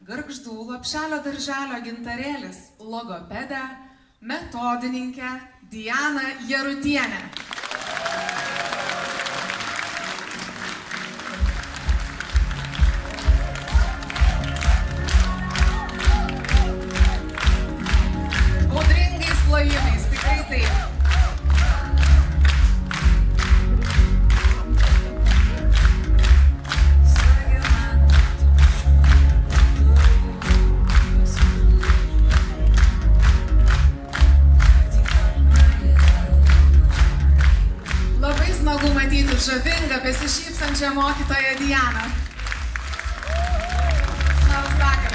Gargždų Lopšelio darželio gintarėlis logopedė, metodininkė Diana Jarutienė. Audringais plojimais, tikrai taip. Smagu matyti žavingą, besišypsančią mokytoją Dianą. Labas vakaras.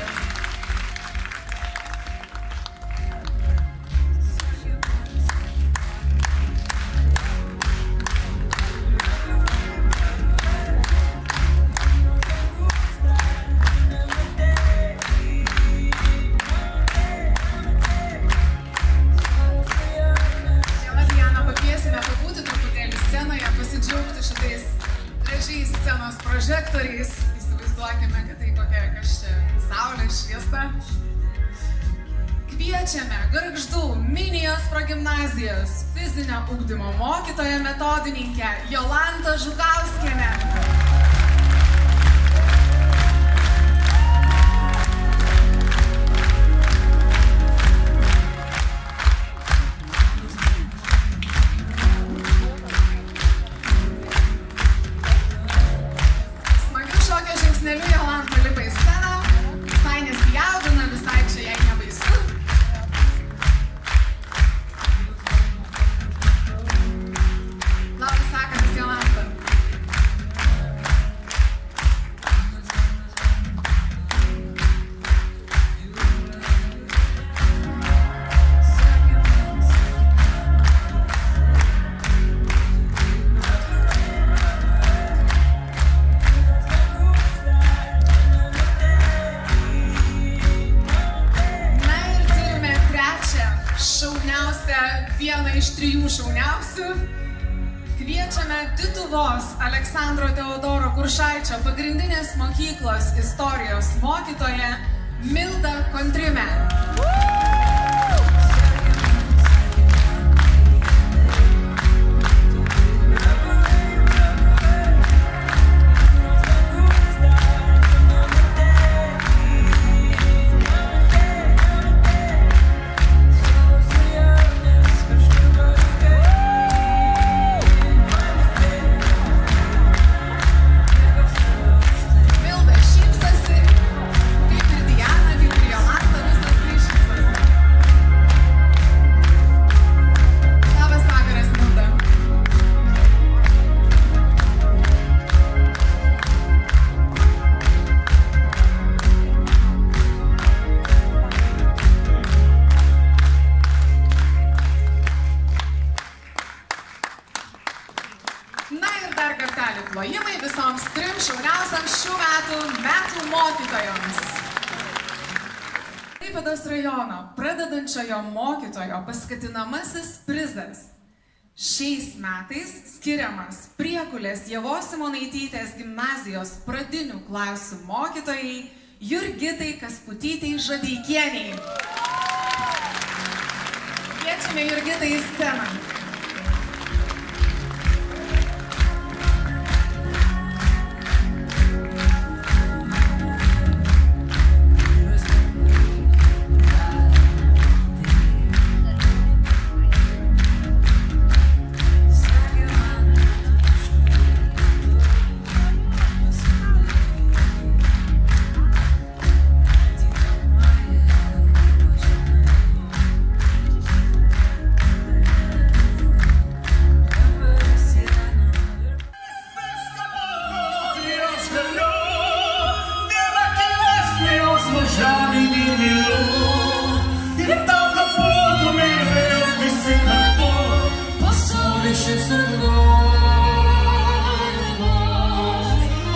Pasidžiaugti šitais gražiais scenos prožektoriais. Įsivaizduokime, kad tai kokia kažčia saulės šviesa. Kviečiame Gargždų Minijos progimnazijos fizinio ugdymo mokytoją metodininkę Jolantą Žukauskienę. Jolanta lipa į sceną, visai nesijaudina, visai čia jai nebaisu. Labas vakaras, Jolanta. Vieną iš 3 šauniausių. Kviečiame Dituvos Aleksandro Teodoro Kuršaičio pagrindinės mokyklos istorijos mokytoją Mildą Kontrimę. Plojimai visoms 3 šauniausiams šių metų mokytojoms. Klaipėdos rajono pradedančiojo mokytojo paskatinamasis prizas šiais metais skiriamas Priekulės Ievos Simonaitytės gimnazijos pradinių klasių mokytojai Jurgitai Kasputytei Žadeikienei. Kviečiame Jurgitai į sceną.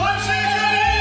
Hoje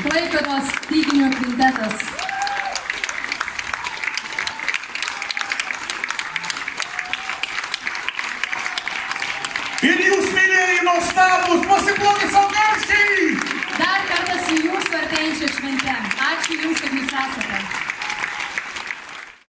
Klaipėdos styginių kvintetas. Ir jūs, mylėjai, nuostabūs, pasiplokit savo garsiai!